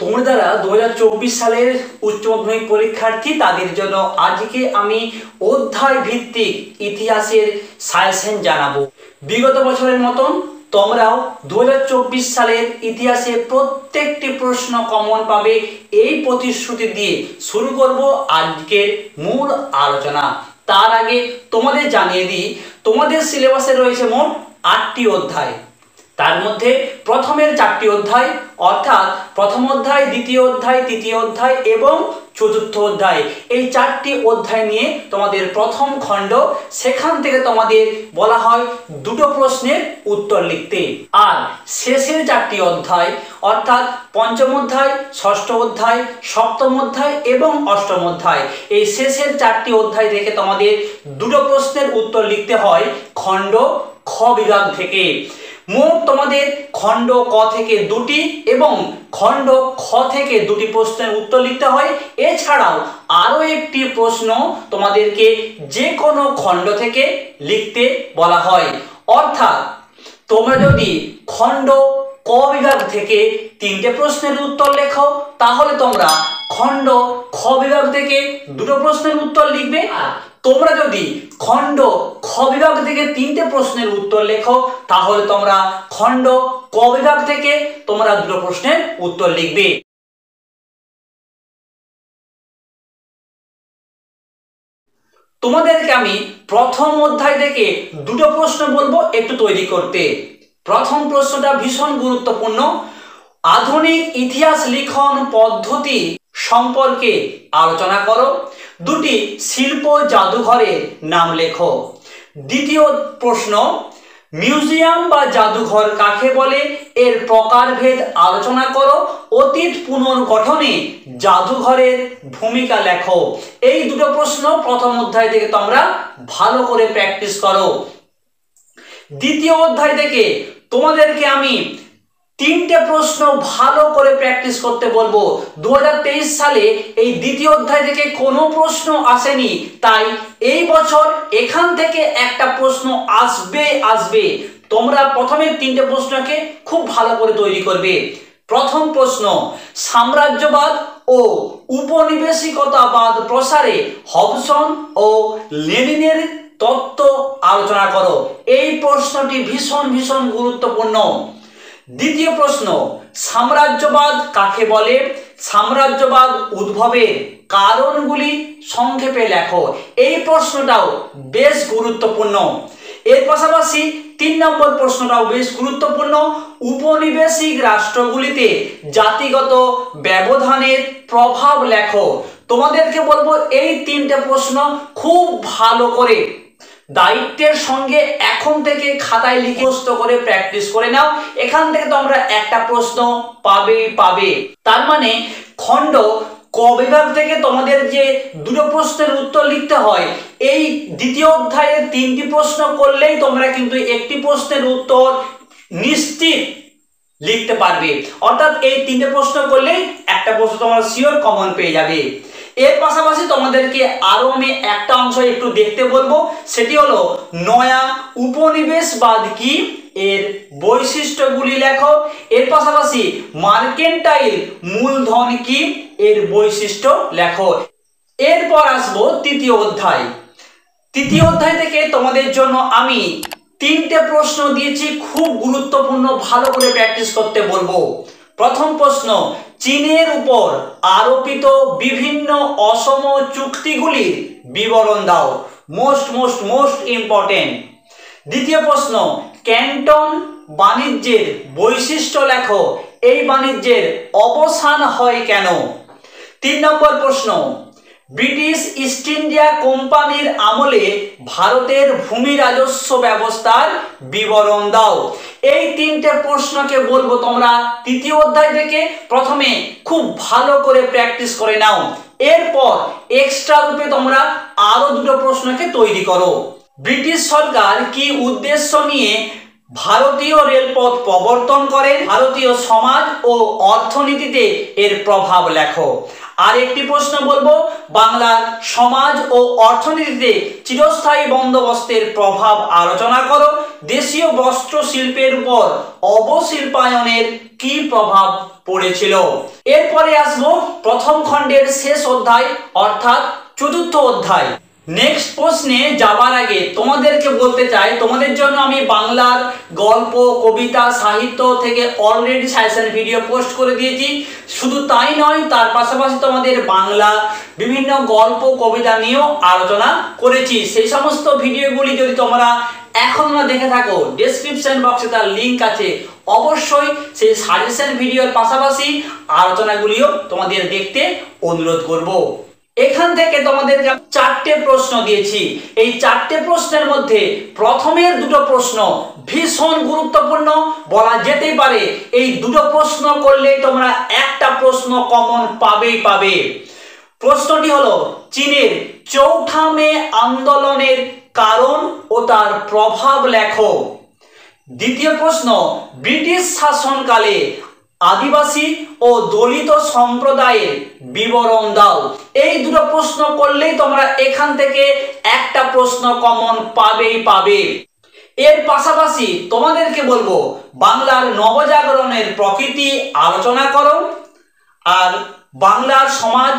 তোমরা যারা 2024 সালের উচ্চ মাধ্যমিক পরীক্ষার্থী তাদের জন্য আজকে আমি অধ্যায় ভিত্তিক ইতিহাসের সাজেশন জানাবো। বিগত বছরের মতন তোমরাও 2024 সালের ইতিহাসে প্রত্যেকটি প্রশ্ন কমন পাবে এই প্রতিশ্রুতি দিয়ে শুরু করব আজকের মূল আলোচনা। তার আগে তোমাদের জানিয়ে দিই, তোমাদের সিলেবাসে রয়েছে মোট 8টি অধ্যায়। তার মধ্যে প্রথমের 4টি অধ্যায় অর্থাৎ প্রথম অধ্যায়, দ্বিতীয় অধ্যায়, তৃতীয় অধ্যায় এবং চতুর্থ অধ্যায়, এই 4টি অধ্যায় নিয়ে তোমাদের প্রথম খণ্ড। সেখান থেকে তোমাদের বলা হয় দুটো প্রশ্নের উত্তর লিখতে। আর শেষের 4টি অধ্যায় অর্থাৎ পঞ্চম অধ্যায়, ষষ্ঠ অধ্যায়, সপ্তম অধ্যায় এবং অষ্টম অধ্যায়, এই শেষের 4টি অধ্যায় থেকে তোমাদের দুটো প্রশ্নের উত্তর লিখতে হয় খণ্ড খ বিভাগ থেকে। মোট তোমাদের খণ্ড ক থেকে 2টি এবং খণ্ড খ থেকে 2টি প্রশ্নের উত্তর লিখতে হয়। এছাড়াও আরো একটি প্রশ্ন তোমাদেরকে যে কোনো খণ্ড থেকে লিখতে বলা হয়। অর্থাৎ তোমরা যদি খণ্ড ক বিভাগ থেকে 3টে প্রশ্নের উত্তর লেখো তাহলে তোমরা খণ্ড খ বিভাগ থেকে 2টো প্রশ্নের উত্তর লিখবে। তোমরা যদি খণ্ড খ বিভাগ থেকে 3টে প্রশ্নের উত্তর লেখো তাহলে তোমরা খণ্ড ক বিভাগ থেকে তোমরা 2টো প্রশ্নের উত্তর লিখবে। তোমাদেরকে আমি প্রথম অধ্যায় থেকে 2টো প্রশ্ন বলবো একটু তৈরি করতে। প্রথম প্রশ্নটা ভীষণ গুরুত্বপূর্ণ। আধুনিক ইতিহাস লিখন পদ্ধতি সম্পর্কে আলোচনা করো। 2টি শিল্প জাদুঘরের নাম লেখো। দ্বিতীয় প্রশ্ন, মিউজিয়াম বা জাদুঘর কাকে বলে, এর প্রকারভেদ আলোচনা করো। অতীত পুনর্গঠনে জাদুঘরের ভূমিকা লেখো। এই দুটো প্রশ্ন প্রথম অধ্যায় থেকে তোমরা ভালো করে প্র্যাকটিস করো। দ্বিতীয় অধ্যায় থেকে তোমাদেরকে আমি 3টে প্রশ্ন ভালো করে প্র্যাকটিস করতে বলবো। 2023 সালে এই দ্বিতীয় অধ্যায় থেকে কোনো প্রশ্ন আসেনি, তাই এই বছর এখান থেকে একটা প্রশ্ন আসবে। তোমরা প্রথমে 3টে প্রশ্নকে খুব ভালো করে তৈরি করবে। প্রথম প্রশ্ন, সাম্রাজ্যবাদ ও উপনিবেশিকতাবাদ প্রসারে হবসন ও লেনিনের তত্ত্ব আলোচনা করো। এই প্রশ্নটি ভীষণ গুরুত্বপূর্ণ। দ্বিতীয় প্রশ্ন, সাম্রাজ্যবাদ কাকে বলে, সাম্রাজ্যবাদ উদ্ভবের কারণগুলি সংক্ষেপে লেখো। এই প্রশ্নটাও বেশ গুরুত্বপূর্ণ। এর পাশাপাশি 3 নম্বর প্রশ্নটাও বেশ গুরুত্বপূর্ণ। উপনিবেশিক রাষ্ট্রগুলিতে জাতিগত ব্যবধানের প্রভাব লেখো। তোমাদেরকে বলবো এই 3টে প্রশ্ন খুব ভালো করে দায়িত্বের সঙ্গে এখন থেকে খাতায় লিখে মুখস্থ করে প্র্যাকটিস করে নাও। এখান থেকে তোমরা একটা প্রশ্ন পাবে। তার মানে খণ্ড ক বিভাগ থেকে তোমাদের যে 2টো প্রশ্নের উত্তর লিখতে হয়, এই দ্বিতীয় অধ্যায়ে 3টি প্রশ্ন করলেই তোমরা কিন্তু একটি প্রশ্নের উত্তর নিশ্চিত লিখতে পারবে। অর্থাৎ এই 3টে প্রশ্ন করলেই একটা প্রশ্ন তোমরা শিওর কমন পেয়ে যাবে। এর পাশাপাশি তোমাদেরকে আরো আমি একটা অংশ একটু দেখতে বলবো, সেটি হলো নয়া উপনিবেশবাদ কি, এর বৈশিষ্ট্যগুলি লেখো। এর পাশাপাশি মার্কেন্টাইল মূলধন কি, এর বৈশিষ্ট্য লেখো। এরপর আসবো তৃতীয় অধ্যায়। তৃতীয় অধ্যায় থেকে তোমাদের জন্য আমি 3টে প্রশ্ন দিয়েছি, খুব গুরুত্বপূর্ণ, ভালো করে প্র্যাকটিস করতে বলবো। প্রথম প্রশ্ন, চীনের উপর আরোপিত বিভিন্ন অসম চুক্তিগুলির বিবরণ দাও। Most important. দ্বিতীয় প্রশ্ন, ক্যান্টন বাণিজ্যের বৈশিষ্ট্য লেখো। এই বাণিজ্যের অবসান হয় কেন? 3 নম্বর প্রশ্ন, ব্রিটিশ ইস্ট ইন্ডিয়া কোম্পানির আমলে ভারতের ভূমি রাজস্ব ব্যবস্থার বিবরণ দাও। এই 3টে প্রশ্নকে বলবো তোমরা তৃতীয় অধ্যায় থেকে প্রথমে খুব ভালো করে প্র্যাকটিস করে নাও। এরপর এক্সট্রা রূপে তোমরা আরো 2টো প্রশ্নকে তৈরি করো। ব্রিটিশ সরকার কি উদ্দেশ্য নিয়ে ভারতীয় রেলপথ প্রবর্তন করে, ভারতীয় সমাজ ও অর্থনীতিতে এর প্রভাব লেখো। আর একটি প্রশ্ন বলবো, বাংলার সমাজ ও অর্থনীতিতে চিরস্থায়ী বন্দোবস্তের প্রভাব আলোচনা করো। দেশীয় বস্ত্র শিল্পের উপর অবশিল্পায়নের কি প্রভাব পড়েছিল। এরপরে আসবো প্রথম খণ্ডের শেষ অধ্যায় অর্থাৎ চতুর্থ অধ্যায়। নেক্সট প্রশ্নে যাবার আগে তোমাদেরকে বলতে চাই, তোমাদের জন্য আমি বাংলার গল্প, কবিতা, সাহিত্য থেকে অলরেডি সাজেশন ভিডিও পোস্ট করে দিয়েছি। শুধু তাই নয়, তার পাশাপাশি তোমাদের বাংলা বিভিন্ন গল্প, কবিতা নিয়েও আলোচনা করেছি। সেই সমস্ত ভিডিওগুলি যদি তোমরা এখন না দেখে থাকো, ডেসক্রিপশন বক্সে তার লিঙ্ক আছে, অবশ্যই সেই সাজেশন ভিডিওর পাশাপাশি আলোচনাগুলিও তোমাদের দেখতে অনুরোধ করব। এখান থেকে তোমাদেরকে 4টে প্রশ্ন দিয়েছি। এই 4টে প্রশ্নের মধ্যে প্রথমের দুটো প্রশ্ন ভীষণ গুরুত্বপূর্ণ, বলা যেতে পারে এই দুটো প্রশ্ন করলে তোমরা একটা প্রশ্ন কমন পাবেই পাবে। প্রশ্নটি হলো চীনের চৌঠা মে আন্দোলনের কারণ ও তার প্রভাব লেখো। দ্বিতীয় প্রশ্ন ব্রিটিশ শাসনকালে আদিবাসী ও দলিত সম্প্রদায়ের বিবরণ দাও। এই দুটো প্রশ্ন করলেই তোমরা এখান থেকে একটা প্রশ্ন কমন পাবেই পাবে। এর পাশাপাশি তোমাদেরকে বলবো বাংলার নবজাগরণের প্রকৃতি আলোচনা করো আর বাংলার সমাজ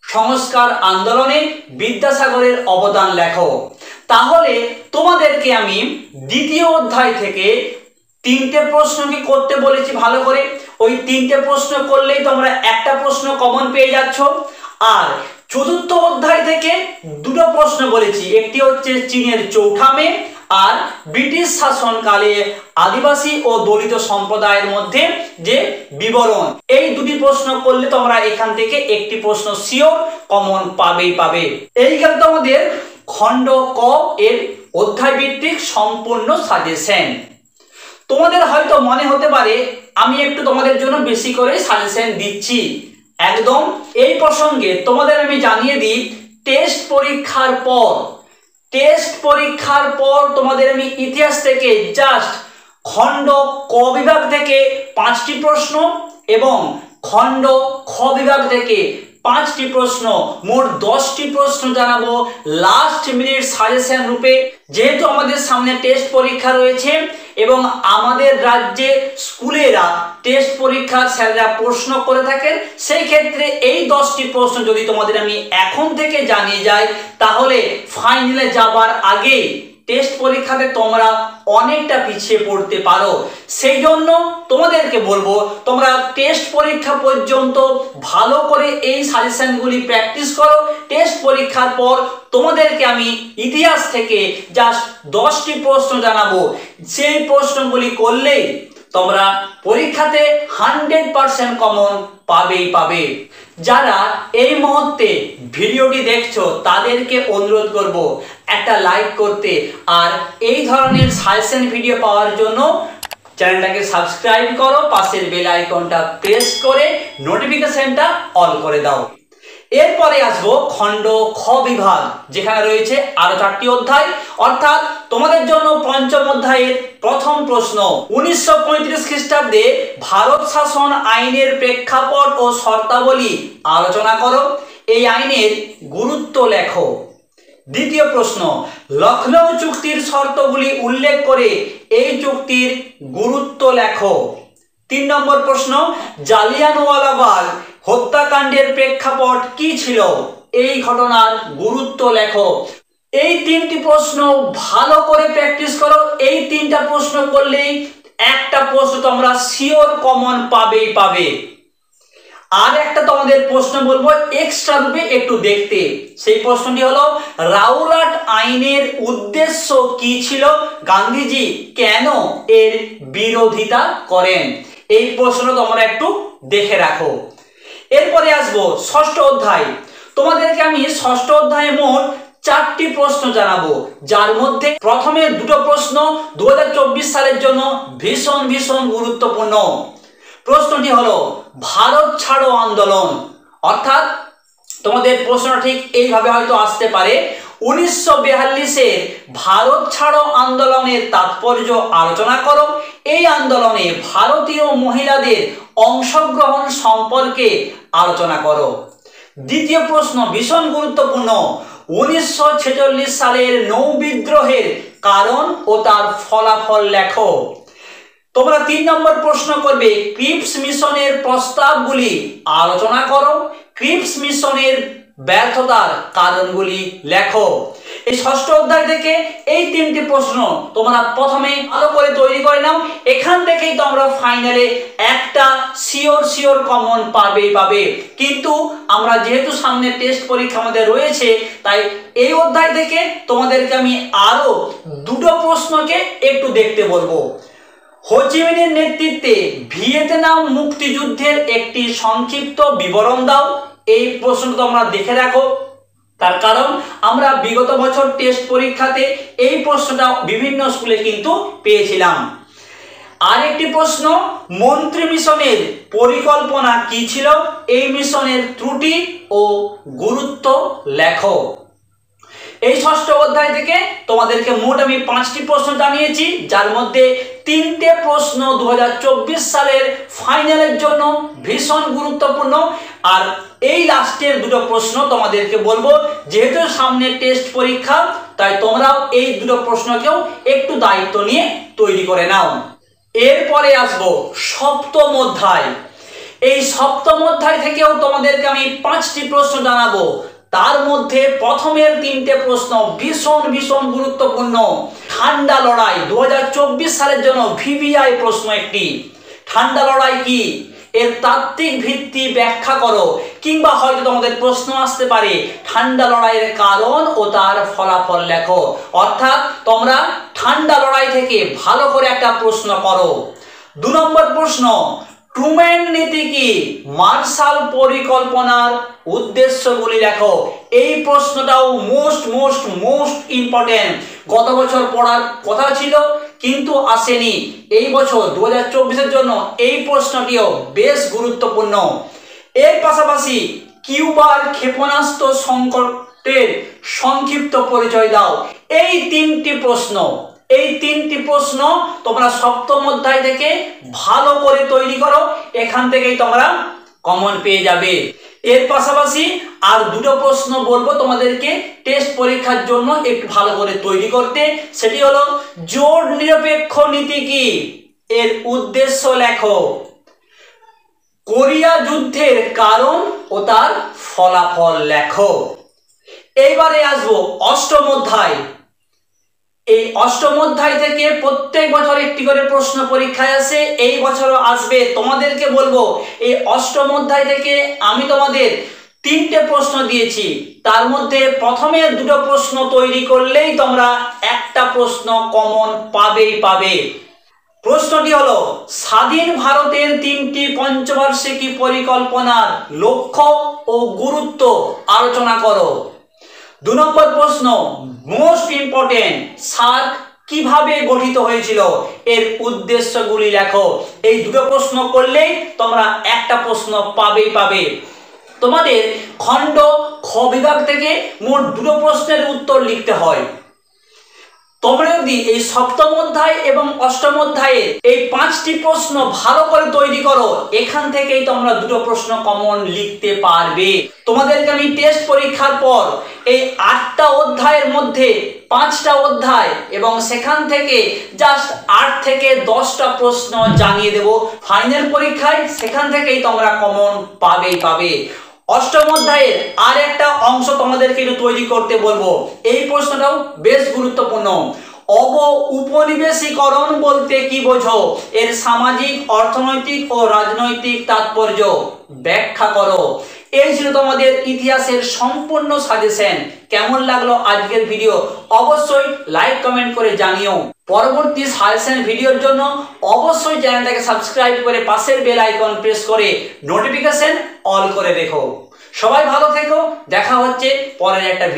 সংস্কার আন্দোলনে বিদ্যাসাগরের অবদান লেখো। তাহলে তোমাদেরকে আমি দ্বিতীয় অধ্যায় থেকে 3টে প্রশ্ন কি করতে বলেছি ভালো করে, ওই 3টে প্রশ্ন করলেই তোমরা একটা প্রশ্ন কমন পেয়ে যাচ্ছ। আর চতুর্থ অধ্যায় থেকে দুটো প্রশ্ন বলেছি, একটি হচ্ছে চীনের চৌঠা মে আর ব্রিটিশ শাসনকালে আদিবাসী ও দলিত সম্প্রদায়ের মধ্যে যে বিবরণ। এই দুটি প্রশ্ন করলে তোমরা এখান থেকে একটি প্রশ্ন শিওর কমন পাবেই পাবে। এই গেল তোমাদের খণ্ড ক এর অধ্যায় ভিত্তিক সম্পূর্ণ সাজেশন। তোমাদের হয়তো মনে হতে পারে আমি একটু তোমাদের জন্য বেশি করে সাজেশন দিচ্ছি। একদম এই প্রসঙ্গে তোমাদের আমি জানিয়ে দিই, টেস্ট পরীক্ষার পর তোমাদের আমি ইতিহাস থেকে জাস্ট খণ্ড ক বিভাগ থেকে 5টি প্রশ্ন এবং খণ্ড খ বিভাগ থেকে 5টি প্রশ্ন, মোট 10টি প্রশ্ন জানাবো লাস্ট মিনিট সাজেশন রূপে। যেহেতু আমাদের সামনে টেস্ট পরীক্ষা রয়েছে এবং আমাদের রাজ্যে স্কুলেরা টেস্ট পরীক্ষার স্যাররা প্রশ্ন করে থাকেন, সেই ক্ষেত্রে এই 10টি প্রশ্ন যদি তোমাদের আমি এখন থেকে জানিয়ে যাই তাহলে ফাইনালে যাবার আগে টেস্ট পরীক্ষাতে তোমরা অনেকটা পিছিয়ে পড়তে পারো। সেই জন্য তোমাদেরকে বলবো তোমরা টেস্ট পরীক্ষা পর্যন্ত ভালো করে এই সাজেশনগুলি প্র্যাকটিস করো। টেস্ট পরীক্ষার পর তোমাদেরকে আমি ইতিহাস থেকে জাস্ট 10টি প্রশ্ন জানাবো, সেই প্রশ্নগুলি করলেই তোমরা পরীক্ষাতে 100% কমন পাবেই পাবে। যারা এই মুহূর্তে ভিডিওটি দেখছো তাদেরকে অনুরোধ করব একটা লাইক করতে, আর এই ধরনের সাজেশন ভিডিও পাওয়ার জন্য চ্যানেলটাকে সাবস্ক্রাইব করো, পাশের বেল আইকনটা প্রেস করে নোটিফিকেশনটা অল করে দাও। এরপরে আসবো খণ্ড খ বিভাগ, যেখানে রয়েছে আরো 4টি অধ্যায়। অর্থাৎ তোমাদের জন্য পঞ্চম অধ্যায়ের প্রথম প্রশ্ন 1935 খ্রিস্টাব্দে ভারত শাসন আইনের প্রেক্ষাপট ও শর্তাবলী আলোচনা করো। এই আইনের গুরুত্ব লেখো। দ্বিতীয় প্রশ্ন লখনৌ চুক্তির শর্তগুলি উল্লেখ করে এই চুক্তির গুরুত্ব লেখো। 3 নম্বর প্রশ্ন জালিয়ানওয়ালাবাগ হত্যাকাণ্ডের প্রেক্ষাপট কি ছিল, এই ঘটনার গুরুত্ব লেখো। এই 3টি প্রশ্ন ভালো করে প্র্যাকটিস করো। এই 3টা প্রশ্ন করলেই একটা প্রশ্ন তোমরা শিওর কমন পাবেই পাবে। আর একটা তোমাদের প্রশ্ন বলবো এক্সট্রা রূপে একটু দেখতে। সেই প্রশ্নটি হলো রাওলাট আইনের উদ্দেশ্য কি ছিল, গান্ধীজি কেন এর বিরোধিতা করেন। এই প্রশ্ন তোমরা একটু দেখে রাখো। এরপরে আসবো ষষ্ঠ অধ্যায়। তোমাদেরকে আমি ষষ্ঠ অধ্যায়ে মোট 4টি প্রশ্ন জানাবো, যার মধ্যে প্রথমে দুটো প্রশ্ন 2024 সালের জন্য ভীষণ গুরুত্বপূর্ণ। প্রশ্নটি হলো ভারত ছাড়ো আন্দোলন। অর্থাৎ তোমাদের প্রশ্ন ঠিক এইভাবে হয়তো আসতে পারে, 1942-এর ভারত ছাড়ো আন্দোলনের তাৎপর্য আলোচনা করো। এই আন্দোলনে ভারতীয় মহিলাদের অংশগ্রহণ সম্পর্কে আলোচনা করো। দ্বিতীয় প্রশ্ন ভীষণ গুরুত্বপূর্ণ, 1946 সালের নৌ বিদ্রোহের কারণ ও তার ফলাফল লেখো। তোমরা 3 নম্বর প্রশ্ন করবে ক্রিপস মিশনের প্রস্তাবগুলি আলোচনা করো, ক্রিপস মিশনের ব্যর্থতার কারণগুলি লেখো। এই ষষ্ঠ অধ্যায় থেকে এই 3টি প্রশ্ন তোমরা প্রথমে ভালো করে তৈরি করে নাও। এখান থেকেই তোমরা ফাইনালে একটা শিওর কমন পাবে। কিন্তু আমরা যেহেতু সামনে টেস্ট পরীক্ষা আমাদের রয়েছে, তাই এই অধ্যায় থেকে তোমাদেরকে আমি আরো 2টো প্রশ্নকে একটু দেখতে বলবো। হোচিমিনের নেতৃত্বে ভিয়েতনাম মুক্তিযুদ্ধের একটি সংক্ষিপ্ত বিবরণ দাও। এই প্রশ্নটা তোমরা দেখে রাখো, তার কারণ আমরা বিগত বছর টেস্ট পরীক্ষাতে এই প্রশ্নটা বিভিন্ন স্কুলে কিন্তু পেয়েছিলাম। আরেকটি প্রশ্ন, মন্ত্রী মিশনের পরিকল্পনা কি ছিল? এই মিশনের ত্রুটি ও গুরুত্ব লেখো। এই ষষ্ঠ অধ্যায় থেকে তোমাদেরকে মোট আমি 5টি প্রশ্ন জানিয়েছি, যার মধ্যে 3টে প্রশ্ন 2024 সালের ফাইনালের জন্য ভীষণ গুরুত্বপূর্ণ। আর এই লাস্টের 2টো প্রশ্ন তোমাদেরকে বলবো, যেহেতু সামনে টেস্ট পরীক্ষা, তাই তোমরাও এই 2টো প্রশ্নকেও একটু দায়িত্ব নিয়ে তৈরি করে নাও। এরপরে আসবো সপ্তম অধ্যায়। এই সপ্তম অধ্যায় থেকেও তোমাদেরকে আমি 5টি প্রশ্ন জানাবো। তার মধ্যে প্রথমের 3টে প্রশ্ন ভীষণ গুরুত্বপূর্ণ। ঠান্ডা লড়াই 2024 সালের জন্য ভিভিআই প্রশ্ন একটি। ঠান্ডা লড়াই কি? এর তাত্ত্বিক ভিত্তি ব্যাখ্যা করো। কিংবা হয়তো তোমাদের প্রশ্ন আসতে পারে ঠান্ডা লড়াইয়ের কারণ ও তার ফলাফল লেখো। অর্থাৎ তোমরা ঠান্ডা লড়াই থেকে ভালো করে একটা প্রশ্ন করো। 2 নম্বর প্রশ্ন, ট্রুম্যান নীতি কি? মার্শাল পরিকল্পনার উদ্দেশ্যগুলি লেখো। এই প্রশ্নটাও মোস্ট ইম্পর্টেন্ট। গত বছর পড়ার কথা ছিল কিন্তু আসেনি। এই বছর 2024-এর জন্য এই প্রশ্নটিও বেশ গুরুত্বপূর্ণ। এর পাশাপাশি কিউবার ক্ষেপণাস্ত্র সংকটের সংক্ষিপ্ত পরিচয় দাও। এই 3টি প্রশ্ন তোমরা সপ্তম অধ্যায় থেকে ভালো করে তৈরি করো। এখান থেকেই তোমরা কমন পেয়ে যাবে। এর পাশাপাশি আর 2টো প্রশ্ন বলবো তোমাদেরকে টেস্ট পরীক্ষার জন্য একটু ভালো করে তৈরি করতে। সেটি হলো জোট নিরপেক্ষ নীতি কি? এর উদ্দেশ্য লেখো। কোরিয়া যুদ্ধের কারণ ও তার ফলাফল লেখো। এইবারে আসবো অষ্টম অধ্যায়। এই অষ্টম অধ্যায় থেকে প্রত্যেক বছর একটি করে প্রশ্ন পরীক্ষায় আসে, এই বছরও আসবে। তোমাদেরকে বলবো এই অষ্টম অধ্যায় থেকে আমি তোমাদের 3টে প্রশ্ন দিয়েছি, তার মধ্যে প্রথমে 2টো প্রশ্ন তৈরি করলেই তোমরা একটা প্রশ্ন কমন পাবে। প্রশ্নটি হলো স্বাধীন ভারতের 3টি পঞ্চবার্ষিকী পরিকল্পনার লক্ষ্য ও গুরুত্ব আলোচনা করো। 2 নম্বর প্রশ্ন, মোস্ট ইম্পর্টেন্ট, সার্ক কিভাবে গঠিত হয়েছিল? এর উদ্দেশ্যগুলি লেখো। এই 2টো প্রশ্ন করলেই তোমরা একটা প্রশ্ন পাবে। তোমাদের খণ্ড খ বিভাগ থেকে মোট 2টো প্রশ্নের উত্তর লিখতে হয়। তোমরা যদি এই সপ্তম অধ্যায় এবং অষ্টম অধ্যায়ে এই 5টি প্রশ্ন ভালো করে তৈরি করো, এখান থেকেই তোমরা 2টো প্রশ্ন কমন লিখতে পারবে। তোমাদেরকে আমি টেস্ট পরীক্ষার পর এই 8টা অধ্যায়ের মধ্যে 5টা অধ্যায় এবং সেখান থেকে জাস্ট 8 থেকে 10টা প্রশ্ন জানিয়ে দেব ফাইনাল পরীক্ষায়। সেখান থেকেই তোমরা কমন পাবে। অষ্টম অধ্যায়ের আর একটা অংশ তোমাদেরকে একটু তৈরি করতে বলবো। এই প্রশ্নটাও বেশ গুরুত্বপূর্ণ। উপনিবেশীকরণ বলতে কি বোঝো? এর সামাজিক, অর্থনৈতিক ও রাজনৈতিক তাৎপর্য ব্যাখ্যা করো। এই ছিল তোমাদের ইতিহাসের সম্পূর্ণ সাজেশন। কেমন লাগলো আজকের ভিডিও অবশ্যই লাইক কমেন্ট করে জানিও। পরবর্তী সাজেশন ভিডিওর জন্য অবশ্যই চ্যানেলটাকে সাবস্ক্রাইব করে পাশের বেল আইকন প্রেস করে নোটিফিকেশন অল করে রেখো। সবাই ভালো থেকো, দেখা হচ্ছে পরের একটা ভিডিও।